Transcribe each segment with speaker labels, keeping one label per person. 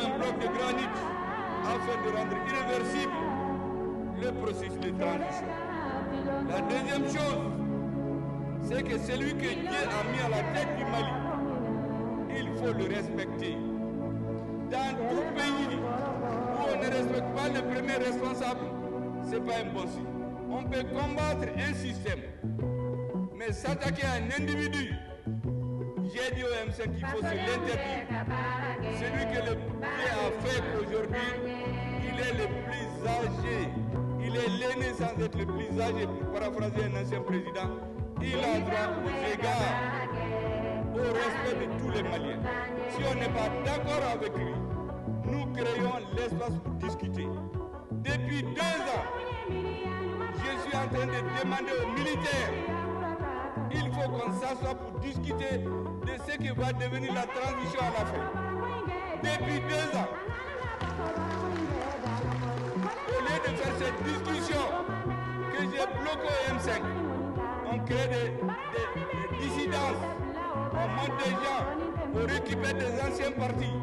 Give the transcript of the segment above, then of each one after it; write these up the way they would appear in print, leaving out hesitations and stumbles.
Speaker 1: un bloc de granit afin de rendre irréversible le processus de transition. La deuxième chose, c'est que celui que Dieu a mis à la tête du Mali, il faut le respecter. Dans tout pays où on ne respecte pas le premier responsable, ce n'est pas un bon signe. On peut combattre un système, mais s'attaquer à un individu, j'ai dit au M5 qu'il faut se l'interdire. Celui que le Dieu a fait qu'aujourd'hui, il est le plus âgé. Il est l'aîné sans être le plus âgé, pour paraphraser un ancien président. Il a droit aux égards, au respect de tous les Maliens. Si on n'est pas d'accord avec lui, nous créons l'espace pour discuter. Depuis 2 ans, je suis en train de demander aux militaires, il faut qu'on s'assoie pour discuter de ce qui va devenir la transition à la fin. Depuis 2 ans, au lieu de faire cette discussion que j'ai bloquée au M5, on crée des dissidences, on monte des gens pour récupérer des anciens partis.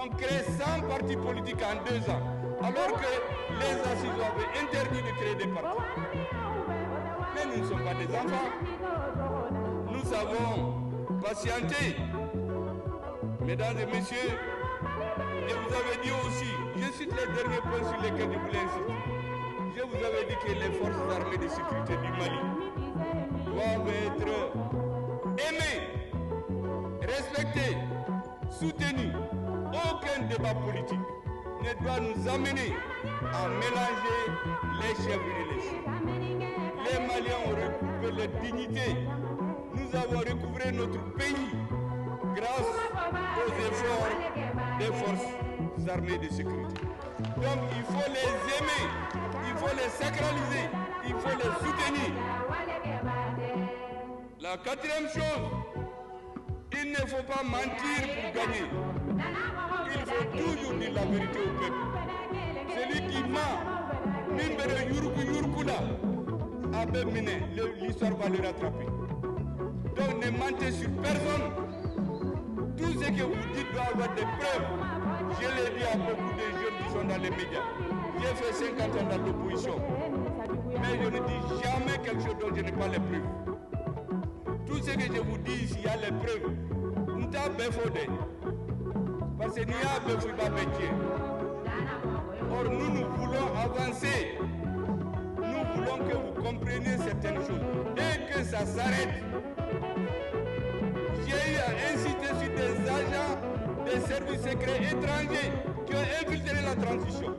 Speaker 1: On crée 100 partis politiques en 2 ans, alors que les assises avaient interdit de créer des partis. Mais nous ne sommes pas des enfants. Nous avons patienté. Mesdames et messieurs, je vous avais dit aussi, je cite les derniers points sur lesquels je voulais insister. Je vous avais dit que les forces armées de sécurité du Mali doivent être aimées, respectées, soutenues. Aucun débat politique ne doit nous amener à mélanger les chèvres et les chiens. Les Maliens ont recouvré leur dignité. Nous avons recouvré notre pays grâce aux efforts des forces armées de sécurité. Donc il faut les aimer, il faut les sacraliser, il faut les soutenir. La 4e chose, il ne faut pas mentir pour gagner. Il faut toujours dire la vérité au peuple. Celui qui ment, Mimbere Yurku Yurkula, Abe Mine, l'histoire va le rattraper. Donc ne mentez sur personne. Tout ce que vous dites doit avoir des preuves. Je l'ai dit à beaucoup de jeunes qui sont dans les médias. J'ai fait 50 ans dans l'opposition. Mais je ne dis jamais quelque chose dont je n'ai pas les preuves. Tout ce que je vous dis ici, il y a les preuves. Nous t'avons béfodé. Parce qu'il n'y a pas métier. Or, nous voulons avancer. Nous voulons que vous compreniez certaines choses. Et que ça s'arrête. J'ai eu à inciter sur des agents des services secrets étrangers qui ont infiltré la transition.